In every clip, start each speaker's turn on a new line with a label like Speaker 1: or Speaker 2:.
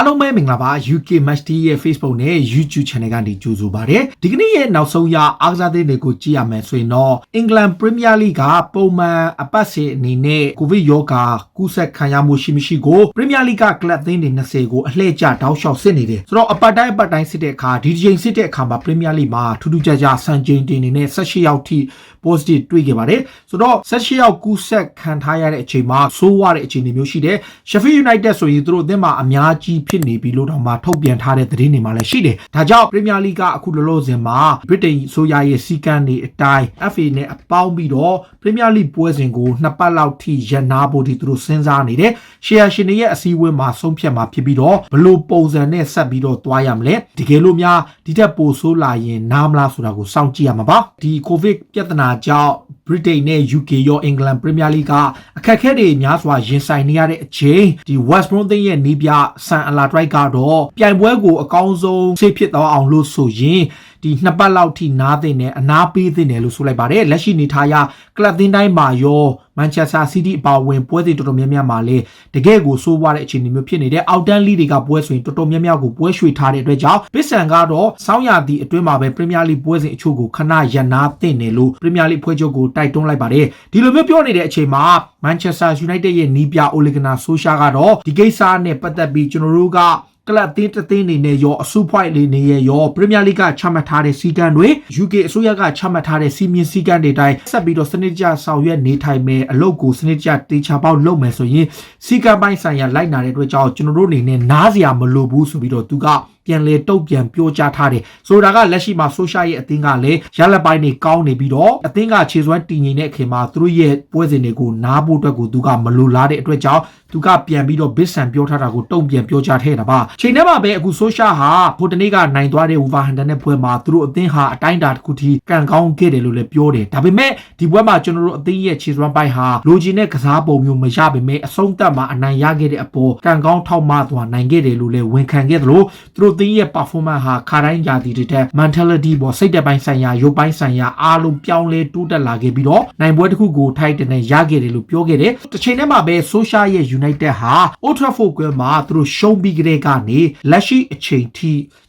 Speaker 1: အားလုံးပဲမင်္ဂလာပါ UK Match TV ရဲ့ Facebook နဲ့ YouTube Channel ကနေကြိုဆိုပါရစေဒီကနေ့ရဲ့နောက်ဆုံးရအားကစားသင်းတွေကိုကြည့်ရမယ်ဆိုရင်တော့ England Premier League ကပုံမှန်အပတ်စဉ်အနေနဲ့ကိုဗစ်ရောဂါကူးစက်ခံရမှုရှိမရှိကို Premier League ကကလပ်သင်းတွေ20ကိုအလှည့်ကျတောက်လျှောက်စစ်နေတယ်ဆိုတော့အပတ်တိုင်းစစ်တဲ့အခါဒီချိန်စစ်တဲ့အခါမှာ Premier League မှာထူးထူးခြားခြားစံချိန်တင်နေနဲ့18ရောက်ထိ positive တွေ့ခဲ့ပါတယ်ဆိုတော့18ရောက်ကူးစက်ခံထားရတဲ့အချိန်မှာဆိုးဝါးတဲ့အခြေအနေမျိုးရှိတယ် Sheffield United ဆိုရင်သူတို့အသင်းမှာအများကြီးဖြစ်နေပြီလို့တော့မှထုတ်ပြန်ထားတဲ့သတင်းတွေမှာလည်းရှိတယ်ဒါကြောင့် Premier League ကအခုလောလောဆယ်မှာ Britain ဆိုရရဲ့စီကံတွေအတိုင်း FA နဲ့အပေါင်းပြီးတော့ Premier League ပွဲစဉ်ကို2ပတ်လောက်ထိရန်နာဖို့ဒီသူတို့စဉ်းစားနေတယ်ရှယ်ယာရှင်တွေရဲ့အစည်းအဝေးမှာဆုံးဖြတ်မှာဖြစ်ပြီးတော့ဘလို့ပုံစံနဲ့ဆက်ပြီးတော့သွားရမလဲတကယ်လို့များဒီထက်ပိုဆိုးလာရင်နားမလားဆိုတာကိုစောင့်ကြည့်ရမှာပါဒီ COVID ပြဿနာကြောင့် Britain နဲ့ UK ရော England Premier League ကအခက်အခဲတွေများစွာရင်ဆိုင်နေရတဲ့အချိန်ဒီ West Brom သင်းရဲ့နီးပြဆန်အလာဒရိုက်ကတော့ပြိုင်ပွဲကိုအကောင်းဆုံးဆေးဖြစ်သွားအောင်လို့ဆိုရင်ဒီ2ပတ်လောက်ထိနားသိနေအနားပေးသိနေလို့ဆိုလိုက်ပါတယ်လက်ရှိနေထားရကလပ်သင်းတိုင်းမှာရော Manchester City အပါအဝင်ပွဲတွေတော်တော်များများမှာလေတကယ်ကိုစိုးဝါတဲ့အခြေအနေမျိုးဖြစ်နေတဲ့အောက်တန်းလီတွေကပွဲဆိုရင်တော်တော်များများကိုပွဲရွှေ့ထားတဲ့အတွက်ကြောင့်ပစ်ဆန်ကတော့စောင်းရသည့်အတွင်းမှာပဲ Premier League ပွဲစဉ်အချို့ကိုခဏရန်နာသိနေလို့ Premier League ဖွဲ့ချုပ်ကိုတိုက်တွန်းလိုက်ပါတယ်ဒီလိုမျိုးပြောနေတဲ့အချိန်မှာ Manchester United ရဲ့နီးပြ Ole Gunnar Solskjaer ကတော့ဒီကိစ္စနဲ့ပတ်သက်ပြီးကျွန်တော်တို့ကကလပ်သင်းနေနဲ့ရောအစုဖွဲ့လေးနေရော Premier League ကချမှတ်ထားတဲ့စီကံတွေ UK အစိုးရကချမှတ်ထားတဲ့စီမင်းစီကံတွေတိုင်းဆက်ပြီးတော့စနစ်ကျဆောင်ရွက်နေထိုင်မယ်အလုပ်ကိုစနစ်ကျတေချာပေါက်လုပ်မယ်ဆိုရင်စီကံပိုင်းဆိုင်ရာလိုက်နာတဲ့အတွက်ကြောင့်ကျွန်တော်တို့အနေနဲ့နားစရာမလိုဘူးဆိုပြီးတော့သူကပြန်လေတုတ်ပြန်ပြောကြားထားတယ်ဆိုတာကလက်ရှိမှာဆိုရှာရဲ့အသင်းကလည်းရလက်ပိုင်းတွေကောင်းနေပြီးတော့အသင်းကခြေစွမ်းတည်ငြိမ်တဲ့အခင်မှာသူတို့ရဲ့ပွဲစဉ်တွေကိုနားဖို့အတွက်ကိုသူကမလိုလားတဲ့အတွက်ကြောင့်သူကပြန်ပြီးတော့ဘစ်ဆန်ပြောထားတာကိုတုံ့ပြန်ပြောကြားထဲတာပါချိန်ထဲမှာပဲအခုဆိုရှာဟာဟိုတနေ့ကနိုင်သွားတဲ့ Wolverhampton နဲ့ပွဲမှာသူတို့အသင်းဟာအတိုင်းအတာတစ်ခုထိကန်ကောင်းခဲ့တယ်လို့လည်းပြောတယ်ဒါပေမဲ့ဒီပွဲမှာကျွန်တော်တို့အသင်းရဲ့ခြေစွမ်းပိုင်းဟာလိုချင်တဲ့ကစားပုံမျိုးမရပေမဲ့အဆုံးသတ်မှာအနိုင်ရခဲ့တဲ့အပေါ်ကန်ကောင်းထောက်မသွားနိုင်ခဲ့တယ်လို့လည်းဝန်ခံခဲ့သလိုသူတို့အသင်းရဲ့ performance ဟာခါတိုင်းရာသီတွေတဲ့ mentality ပေါ်စိတ်သက်ပိုင်းဆိုင်ရာရုပ်ပိုင်းဆိုင်ရာအားလုံးပြောင်းလဲတိုးတက်လာခဲ့ပြီးတော့နိုင်ပွဲတစ်ခုကိုထိုက်တနဲ့ရခဲ့တယ်လို့ပြောခဲ့တယ်တစ်ချိန်တည်းမှာပဲ Solskjaer ရဲ့ United ဟာ Old Trafford ကွင်းမှာသူတို့ရှုံးပြီးကြတဲ့ကနေလက်ရှိအချိန်ထ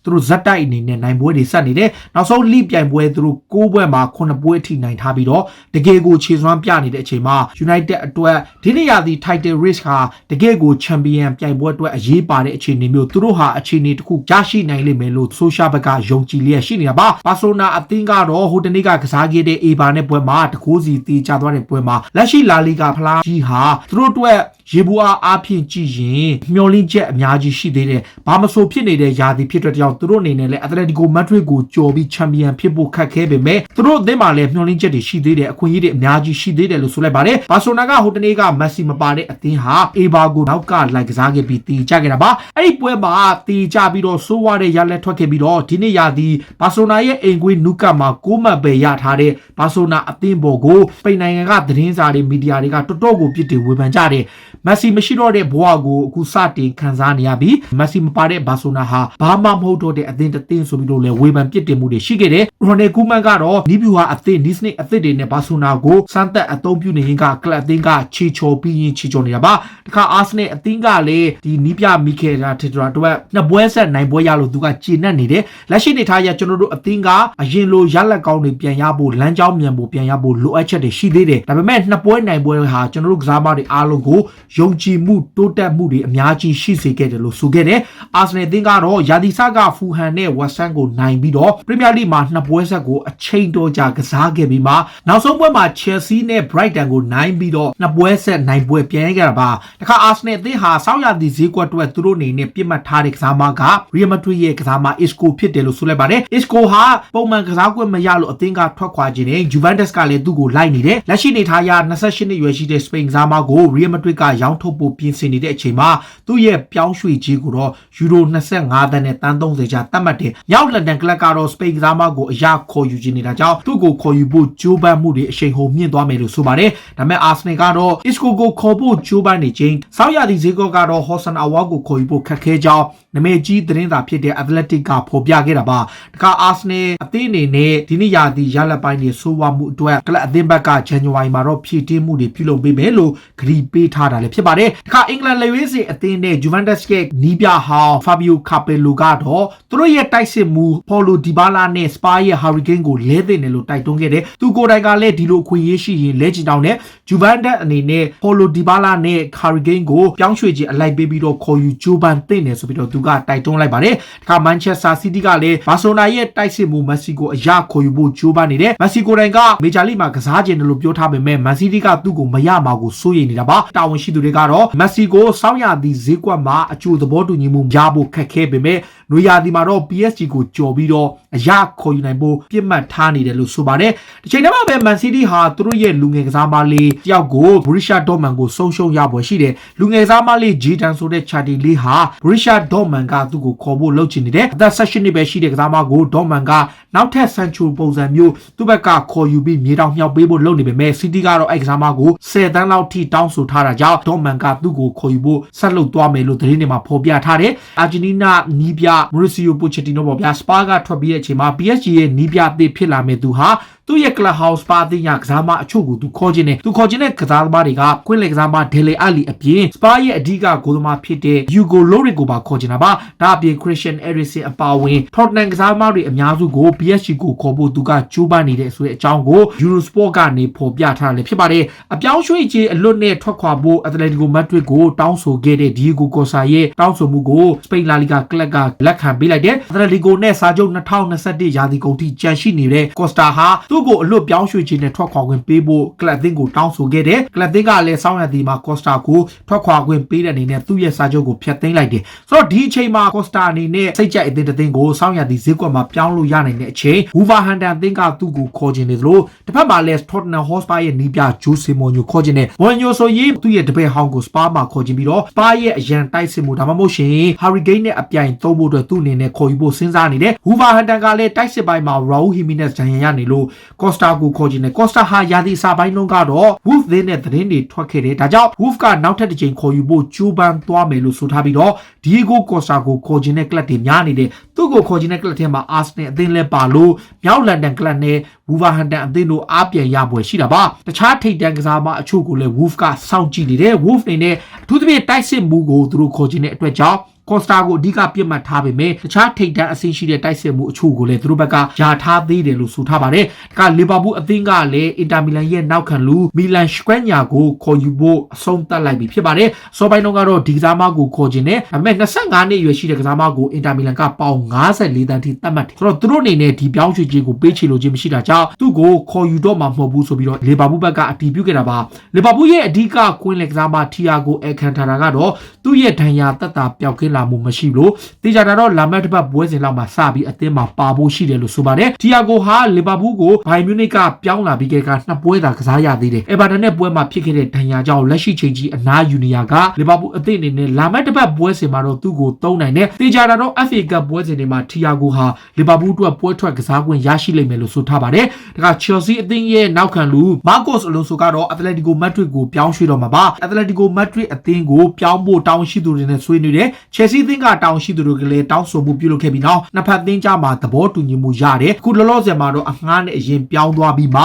Speaker 1: ိသူတို့ဇက်တိုက်အနေနဲ့နိုင်ပွဲတွေဆက်နေတယ်နောက်ဆုံးလိပြိုင်ပွဲသူတို့6ပွဲမှာ9ပွဲအထိနိုင်ထားပြီးတော့တကယ်ကိုခြေစွမ်းပြနေတဲ့အချိန်မှာ United အတွက်ဒီနေ့ရာသီ title race ဟာတကယ်ကို champion ပြိုင်ပွဲအတွက်အရေးပါတဲ့အခြေအနေမျိုးသူတို့ဟာအခြေအနေတစ်ခုရရှိနိုင်လိမ့်မယ်လို့ Solskjaer ဘက်ကယုံကြည်လျက်ရှိနေတာပါဘာစီလိုနာအသင်းကတော့ဟိုတနေ့ကကစားခဲ့တဲ့ Eibar နဲ့ပွဲမှာတကိုးစီတီးချသွားတဲ့ပွဲမှာလက်ရှိလာလီဂါဖလားကြီးဟာသူတို့အတွက်ရေဘူးအားဖြင့်ကြည့်ရင်မျောလင့်ချက်အများကြီးရှိသေးတယ်ဘာမဆိုဖြစ်နေတဲ့ယာတီဖြစ်တဲ့ကြောင့်သူတို့အနေနဲ့လည်း Atletico Madrid ကိုကြော်ပြီး champion ဖြစ်ဖို့ခက်ခဲပေမဲ့သူတို့အသင်းမှာလည်းမျောလင့်ချက်တွေရှိသေးတယ်အခွင့်အရေးတွေအများကြီးရှိသေးတယ်လို့ဆိုလိုက်ပါတယ်ဘာဆိုနာကဟိုတနေ့က Messi မပါတဲ့အသင်းဟာ Eibar ကိုနောက်ကလိုက်ကစားခဲ့ပြီးတီးချခဲ့တာပါအဲ့ဒီပွဲမှာတီးချပြီးတော့ဆိုးဝါးတဲ့ရလက်ထွက်ခဲ့ပြီးတော့ဒီနေ့ယာတီဘာဆိုနာရဲ့အိမ်ကွေးနုကမှာ6မှတ်ပဲရထားတဲ့ဘာဆိုနာအသင်းပေါ်ကိုစပိန်နိုင်ငံကသတင်းစာတွေမီဒီယာတွေကတော်တော်ကိုပြစ်တင်ဝေဖန်ကြတယ်မက်ဆီမရှိတော့တဲ့ဘဝကိုအခုစတင်ခံစားနေရပြီးမက်ဆီမပါတဲ့ဘာဆိုနာဟာဘာမှမဟုတ်တော့တဲ့အသင်းတစ်သင်းဆိုပြီးတော့လည်းဝေဖန်ပြစ်တင်မှုတွေရှိခဲ့တယ်ရိုနယ်ကူမန်ကတော့နီးဗျူဟာအသင်းနီးစနစ်အသစ်တွေနဲ့ဘာဆိုနာကိုစမ်းသပ်အသုံးပြုနေရင်ကကလပ်အသင်းကချီချော်ပြီးရင်ချီချော်နေတာပါတခါအာဆနယ်အသင်းကလည်းဒီနီးပြမီခဲတာထက်တော့နှစ်ပွဲဆက်နိုင်ပွဲရလို့သူကကျေနပ်နေတယ်လက်ရှိနေထားရကျွန်တော်တို့အသင်းကအရင်လိုရလက်ကောင်းတွေပြန်ရဖို့လမ်းကြောင်းမြန်ဖို့ပြန်ရဖို့လိုအပ်ချက်တွေရှိသေးတယ်ဒါပေမဲ့နှစ်ပွဲနိုင်ပွဲဟာကျွန်တော်တို့ကစားမတွေအားလုံးကိုယုံကြည်မှုတိုးတက်မှုတွေအများကြီးရှိစေခဲ့တယ်လို့ဆိုခဲ့တယ်အာဆနယ်အသင်းကတော့ယာဒီဆာကဖူဟန်နဲ့ဝက်ဆန်ကိုနိုင်ပြီးတော့ပရီးမီးယားလိမှာနှစ်ပွဲဆက်ကိုအချိန်တော်ကြာကစားခဲ့ပြီးမှနောက်ဆုံးပွဲမှာချယ်ဆီနဲ့ဘရိုက်တန်ကိုနိုင်ပြီးတော့နှစ်ပွဲဆက်နိုင်ပွဲပြန်ရခဲ့တာပါတခါအာဆနယ်အသင်းဟာဆောက်ရသည့်ဈေးကွက်အတွက်သူတို့အနေနဲ့ပြစ်မှတ်ထားတဲ့ကစားမကရီယယ်မက်ဒရစ်ရဲ့ကစားမအစ်ကိုဖြစ်တယ်လို့ဆိုလိုက်ပါတယ်အစ်ကိုဟာပုံမှန်ကစားကွက်မရလို့အသင်းကထွက်ခွာခြင်းနဲ့ဂျူဗန်တက်စ်ကလည်းသူ့ကိုလိုက်နေတယ်လက်ရှိနေထားရ28နှစ်ရွယ်ရှိတဲ့စပိန်ကစားမကိုရီယယ်မက်ဒရစ်ကရောင်းထုတ်ဖို့ပြင်ဆင်နေတဲ့အချိန်မှာသူ့ရဲ့ပြောင်းရွှေ့ကြီးကိုတော့ယူရို25သန်းနဲ့တန်း30ကျပ်သတ်မှတ်တယ်မြောက်လန်ဒန်ကလပ်ကတော့စပိန်ကစားမကိုအရခေါ်ယူခြင်းနေတာကြောင့်သူ့ကိုခေါ်ယူဖို့ကြိုးပမ်းမှုတွေအရှိန်ဟုန်မြင့်သွားမယ်လို့ဆိုပါတယ်ဒါပေမဲ့အာဆနယ်ကတော့ Isco ကိုခေါ်ဖို့ကြိုးပမ်းနေခြင်းဆောက်ရသည့်ဈေးကွက်ကတော့ Hossan Aouar ကိုခေါ်ယူဖို့ခက်ခဲကြောင်း နမဲကြီးသတင်းသာဖြစ်တဲ့ Athletic ကဖော်ပြခဲ့တာပါတခါ Arsenal အသင်းအနေနဲ့ဒီနေ့ရာသီရလပိုင်းတွေဆိုးဝါးမှုအတွက်ကလပ်အသင်းဘက်က January မှာတော့ဖြည့်တင်းမှုတွေပြုလုပ်ပေးမယ်လို့ဂရီပေးထားတာလည်းဖြစ်ပါတယ်တခါအင်္ဂလန်လက်ရွေးစင်အသင်းနဲ့ Juventus ရဲ့နီးပြဟောင်း Fabio Capello ကတော့သူတို့ရဲ့တိုက်စစ်မှု Paulo Dybala နဲ့ Spurs ရဲ့ Hurricane ကိုလဲသိတယ်လို့တိုက်တွန်းခဲ့တယ်သူကိုယ်တိုင်ကလည်းဒီလိုအခွင့်အရေးရှိရင်လဲချင်တောင်းနဲ့ Juventus အနေနဲ့ Paulo Dybala နဲ့ Hurricane ကိုပြောင်းရွှေ့ခြင်းအလိုက်ပေးပြီးတော့ခေါ်ယူဂျိုးပန်သိနေဆိုပြီးတော့သူကတိုက်တွန်းလိုက်ပါတယ်တခါ Manchester City ကလည်း Barcelona ရဲ့တိုက်စစ်မှု Messi ကိုအရခေါ်ယူဖို့ဂျိုးပန်နေတယ် Messi ကိုယ်တိုင်ကမေဂျာလိမှာကစားခြင်းလို့ပြောထားပေမဲ့ Man City ကသူ့ကိုမရမှာကိုစိုးရိမ်နေတာပါတာဝန်ရှိသူတွေကတော့ Messi ကိုစောင်းရသည့်ဈေးကွက်မှာအကျိုးသဘောတူညီမှုရဖို့ခက်ခဲပေမဲ့နွေရာသီမှာတော့ PSG ကိုကြော်ပြီးတော့အရခေါ်ယူနိုင်ဖို့ပြစ်မှတ်ထားနေတယ်လို့ဆိုပါတယ်ဒီချိန်ထဲမှာပဲ Man City ဟာသူတို့ရဲ့လူငယ်ကစားမလေးတယောက်ကို Borussia Dortmund ကိုဆုံးရှုံးရပွဲရှိတယ်လူငယ်ကစားမလေး Jadon ဆိုတဲ့ Charlie လေးဟာ Borussia Dortmund ကသူ့ကိုခေါ်ဖို့လုပ်ချင်နေတယ်အသက်16နှစ်ပဲရှိတဲ့ကစားမကို Dortmund ကနောက်ထပ် Sancho ပုံစံမျိုးသူ့ဘက်ကခေါ်ယူပြီးမြေတောင်မြောက်ပေးဖို့လုပ်နေပေမဲ့ City ကတော့အဲ့ကစားမကို10တန်းလောက်ထိတောင်းဆိုထားတာကြောင့် Dortmund ကသူ့ကိုခေါ်ယူဖို့ဆက်လုပ်သွားမယ်လို့သတင်းတွေမှာဖော်ပြထားတယ်အာဂျင်တီးနားနီးပြ Mauricio Pochettino ပေါ့ဗျာ Spurs ကထွက်ပြီးတဲ့အချိန်မှာ PSG ရဲ့နီးပြအသစ်ဖြစ်လာမဲ့သူဟာသူ့ရဲ့ Club House ပါအသင်းရကစားမအချို့ကိုသူခေါ်ခြင်းနဲ့ကစားသမားတွေကကွင်းလေကစားမ Dele Alli အပြင် Spurs ရဲ့အဓိကဂိုးသမားဖြစ်တဲ့ Hugo Lloris ကိုပါခေါ်ခြင်းတာပါဒါအပြင် Christian Eriksen အပါအဝင် Tottenham ကစားသမားတွေအများစုကို PSG ကိုခေါ်ဖို့သူကကြိုးပမ်းနေတဲ့ဆိုတဲ့အကြောင်းကို Eurosport ကနေဖော်ပြထားတယ်ဖြစ်ပါတယ်အပြောင်းရွှေ့ခြင်းအလွတ်နဲ့ထွက်ခွာဖို့ Atletico Madrid ကိုတောင်းဆိုခဲ့တဲ့ Diego Costa ရဲ့တောင်းဆိုမှုကို Spain La Liga ကလပ်ကလက်ခံပေးလိုက်တယ် Atletico နဲ့စာချုပ်2021ရာသီကုန်ထိကြန့်ရှိနေတဲ့ Costa ဟာသူ့ကိုအလွတ်ပြောင်းရွှေ့ခြင်းနဲ့ထွက်ခွာခွင့်ပေးဖို့ကလပ်အသင်းကိုတောင်းဆိုခဲ့တယ်ကလပ်အသင်းကလည်းစောင်းရသည်မှာ Costa ကိုထွက်ခွာခွင့်ပေးတဲ့အနေနဲ့သူ့ရဲ့စာချုပ်ကိုဖျက်သိမ်းလိုက်တယ်ဆိုတော့ဒီအချိန်မှာ Costa အနေနဲ့စိတ်ကြိုက်အသင်းတစ်သင်းကိုစောင်းရသည်ဈေးကွက်မှာပြောင်းလို့ရနိုင်တဲ့အချိန် Wolverhampton အသင်းကသူ့ကိုခေါ်ခြင်းနေသလိုတစ်ဖက်မှာလည်း Tottenham Hotspur ရဲ့နီးပြ Jose Mourinho ခေါ်ခြင်းနဲ့ Mourinho ဆိုရင်သူ့ရဲ့တပည့်ဟောင်းကို Spurs မှာခေါ်ခြင်းပြီးတော့ Spurs ရဲ့အရန်တိုက်စစ်မှုဒါမှမဟုတ်ရှင် Hurricane နဲ့အပြိုင်သုံးဖို့အတွက်သူ့အနေနဲ့ခေါ်ယူဖို့စဉ်းစားနေတယ် Wolverhampton ကလည်းတိုက်စစ်ပိုင်းမှာ Raul Jimenez ဒဏ်ရာရနေလို့ Costa ကိုခေါ်ခြင်းနဲ့ Costa ဟာရာသီအစပိုင်းလုံးကတော့ Wolves သင်းနဲ့သတင်းတွေထွက်ခဲ့တယ်ဒါကြောင့် Wolves ကနောက်ထပ်တစ်ချိန်ခေါ်ယူဖို့ကြိုးပမ်းသွားမယ်လို့ဆိုထားပြီးတော့ Diego Costa ကိုခေါ်ခြင်းနဲ့ကလပ်တွေများနေတယ်သူ့ကိုခေါ်ခြင်းနဲ့ကလပ်ထဲမှာ Arsenal အသင်းလည်းပါလို့မြောက်လန်ဒန်ကလပ်နဲ့ Wolverhampton အသင်းတို့အားပြန်ရပွဲရှိတာပါတခြားထိပ်တန်းကစားမအချို့ကိုလည်း Wolves ကစောင့်ကြည့်နေတယ် Wolves နေနဲ့အထူးသဖြင့်တိုက်စစ်မှုကိုသူတို့ခေါ်ခြင်းတဲ့အတွက်ကြောင့်Costa ကိုအဓိကပြစ်မှတ်ထားပေမဲ့တခြားထိပ်တန်းအဆင့်ရှိတဲ့တိုက်စစ်မှုအချို့ကိုလည်းသူတို့ဘက်ကယာထားသေးတယ်လို့ဆိုထားပါတယ်။ဒါကလီဗာပူးအသင်းကလည်းအင်တာမီလန်ရဲ့နောက်ခံလူမီလန်ရှ်ကွန်ညာကိုခေါ်ယူဖို့အဆုံးသတ်လိုက်ပြီဖြစ်ပါတယ်။စောပိုင်းတော့ကတော့ဒီကစားမကိုခေါ်ခြင်းနဲ့ဒါပေမဲ့25နှစ်အရွယ်ရှိတဲ့ကစားမကိုအင်တာမီလန်ကပေါင်54တန်းထိသတ်မှတ်တယ်။ဆိုတော့သူတို့အနေနဲ့ဒီပြောင်းရွှေ့ခြင်းကိုပေးချေလို့ခြင်းမရှိတာကြောင့်သူ့ကိုခေါ်ယူတော့မှာမဟုတ်ဘူးဆိုပြီးတော့လီဗာပူးဘက်ကအတည်ပြုခဲ့တာပါ။လီဗာပူးရဲ့အဓိကကွင်းလက်ကစားမတီယာဂိုအကန်ထာတာကတော့သူ့ရဲ့ဒဏ်ရာသက်သာပျောက်ကင်းလာမှုမရှိလို့တေချာတာတော့လာမတ်တစ်ပတ်ပွဲစဉ်လောက်မှာစပြီးအသင်းမှာပါဖို့ရှိတယ်လို့ဆိုပါတယ်တီယာဂိုဟာလီဗာပူးကိုဘိုင်မြူနစ်ကပြောင်းလာပြီးခဲ့ကနှစ်ပွဲသာကစားရသေးတယ်အေဗာတန်နဲ့ပွဲမှာဖြစ်ခဲ့တဲ့ဒဏ်ရာကြောင့်လက်ရှိချိန်ကြီးအနားယူနေရကလီဗာပူးအသင်းအနေနဲ့လာမတ်တစ်ပတ်ပွဲစဉ်မှာတော့သူ့ကိုသုံးနိုင်တယ်တေချာတာတော့ FA Cup ပွဲစဉ်တွေမှာတီယာဂိုဟာလီဗာပူးအတွက်ပွဲထွက်ကစားခွင့်ရရှိလိမ့်မယ်လို့ဆိုထားပါတယ်ဒါက Chelsea အသင်းရဲ့နောက်ခံလူမာကိုစ်အလွန်ဆိုကတော့ Atletico Madrid ကိုပြောင်းရွှေ့တော့မှာပါ Atletico Madrid အသင်းကိုပြောင်းဖို့တောင်းရှိသူတွေနဲ့ဆွေးနွေးတယ် Chelsea အသင်းကတောင်းရှိသူတွေကလည်းတောင်းဆိုမှုပြုလုပ်ခဲ့ပြီးနောက်နှစ်ဖက်အသင်းကြားမှာသဘောတူညီမှုရတယ်အခုလောလောဆယ်မှာတော့အငှားနဲ့အရင်ပြောင်းသွားပြီးမှ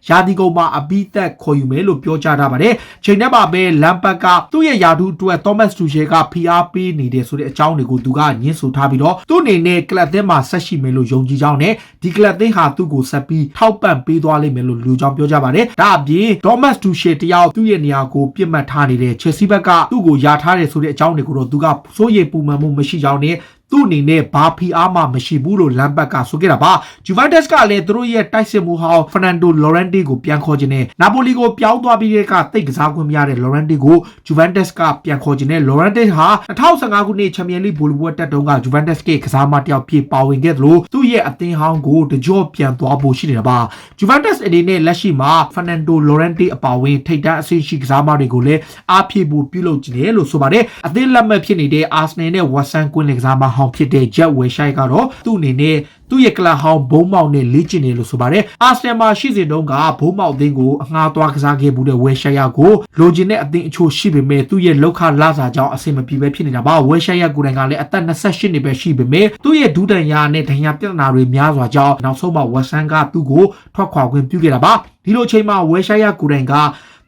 Speaker 1: ရာသီကုန်မှာအပိသက်ခေါ်ယူမယ်လို့ပြောကြားထားပါတယ်ချိန်ထဲမှာပဲလမ်ပတ်ကသူ့ရဲ့ယာဒူအတွက် Thomas Tuchel ကဖိအားပေးနေတယ်ဆိုတဲ့အကြောင်းတွေကိုသူကညှင်းဆိုထားပြီးတော့သူ့အနေနဲ့ကလပ်အသင်းမှာဆက်ရှိမယ်လို့ယုံကြည်ကြောင်းနဲ့ဒီကလပ်အသင်းဟာသူ့ကိုဆက်ပြီးထောက်ပံ့ပေးသွားလိမ့်မယ်လို့လူကြောင့်ပြောကြပါတယ်ဒါအပြင် Thomas Tuchel တယောက်သူ့ရဲ့နေရာကိုပြစ်မှတ်ထားနေတဲ့ Chelsea ဘက်ကသူ့ကိုယာထားတယ်ဆိုတဲ့အကြောင်းတွေကိုတော့သူကစိုးရိမ်ပူပန်မှုမရှိကြောင်းနဲ့သူ့အနေနဲ့ဘာဖီအားမှမရှိဘူးလို့လမ်ဘတ်ကဆိုခဲ့တာပါဂျူဗန်တက်စ်ကလည်းသူတို့ရဲ့တိုက်စစ်မှုဟောင်းဖာနန်ဒိုလော်ရန်တီကိုပြန်ခေါ်ခြင်းနဲ့နာပိုလီကိုပြောင်းသွားပြီးတဲ့ကတိတ်ကစားခွင့်မရတဲ့လော်ရန်တီကိုဂျူဗန်တက်စ်ကပြန်ခေါ်ခြင်းနဲ့လော်ရန်တီဟာ2015ခုနှစ်ချန်ပီယံလိဘောလီပွဲတက်တုန်းကဂျူဗန်တက်စ်ကကစားမတယောက်ဖြစ်ပါဝင်ခဲ့သလိုသူ့ရဲ့အသင်းဟောင်းကိုတကြော့ပြန်သွားဖို့ရှိနေတာပါဂျူဗန်တက်စ်အနေနဲ့လက်ရှိမှာဖာနန်ဒိုလော်ရန်တီအပါဝင်ထိပ်တန်းအဆင့်ရှိကစားမတွေကိုလည်းအားဖြည့်ဖို့ပြုလုပ်ခြင်းလို့ဆိုပါတယ်အသင်းလက်မှတ်ဖြစ်နေတဲ့အာဆနယ်နဲ့ဝက်ဆန်ကွင်းလက်ကစားမဟ ဟောင်းဖြစ်တဲ့ Jack Wilshere ကတော့သူ့အနေနဲ့သူ့ရဲ့ကလပ်ဟောင်းဘုံမောက်နဲ့လေ့ကျင့်နေလို့ဆိုပါတယ်အာဆင်နယ်မှာရှိစဉ်တုန်းကဘုံမောက်အသင်းကိုအငှားသွားကစားခဲ့မှုတဲ့ Wilshere ကိုလိုချင်တဲ့အသင်းအချို့ရှိပေမဲ့သူ့ရဲ့လောက်ခလာစာကြောင့်အဆင်မပြေပဲဖြစ်နေတာပါ Wilshere ကိုယ်တိုင်ကလည်းအသက်28နှစ်ပဲရှိပေမဲ့သူ့ရဲ့ဒူးတန်ရာနဲ့ဒဏ်ရာပြဿနာတွေများစွာကြောင့်နောက်ဆုံးမှာ West Ham ကသူ့ကိုထွက်ခွာခွင့်ပြုခဲ့တာပါဒီလိုအချိန်မှာ Wilshere ကိုယ်တိုင်က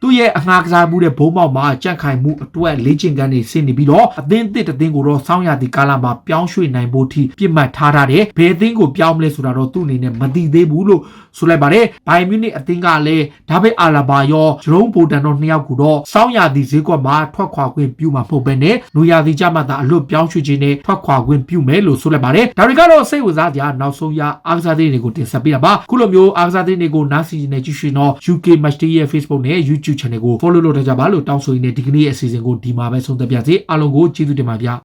Speaker 1: သူ့ရဲ့အငှားကစားမှုတဲ့ဘုံမောက်မှာကြန့်ခိုင်မှုအတွက်လေ့ကျင့်ခန်းတွေဆင်နေပြီးတော့အသင်းတစ်ကိုတော့စောင်းရသည့်ကာလမှာပြောင်းရွှေ့နိုင်ဖို့ထိပြစ်မှတ်ထားတယ်ဘယ်အသင်းကိုပြောင်းမလဲဆိုတာတော့သူ့အနေနဲ့မသိသေးဘူးလို့ဆိုလိုက်ပါတယ်ဘိုင်မြူနစ်အသင်းကလည်းဒါဗစ်အာလာဘာရောဂျရုံးဘိုတန်တို့နှစ်ယောက်ကိုတော့စောင်းရသည့်ဈေးကွက်မှာထွက်ခွာခွင့်ပြုမှာမဟုတ်ဘဲနဲ့လူရသည့်ကြမှာသာအလွတ်ပြောင်းရွှေ့ခြင်းနဲ့ထွက်ခွာခွင့်ပြုမယ်လို့ဆိုလိုက်ပါတယ်ဒါတွေကတော့စိတ်ဝင်စားကြနောက်ဆုံးရအားကစားသတင်းတွေကိုတင်ဆက်ပေးတာပါခုလိုမျိုးအားကစားသတင်းတွေကိုနားဆင်နေကြည့်ရှင်တော့ UK Matchday ရဲ့ Facebook နဲ့ YouTube Channel ကို follow လုပ်ထားကြပါလို့တောင်းဆိုရင်းနဲ့ဒီကနေ့ရဲ့အစီအစဉ်ကိုဒီမှာပဲဆုံးသက်ပြစေအားလုံးကိုကျေးဇူးတင်ပါဗျာ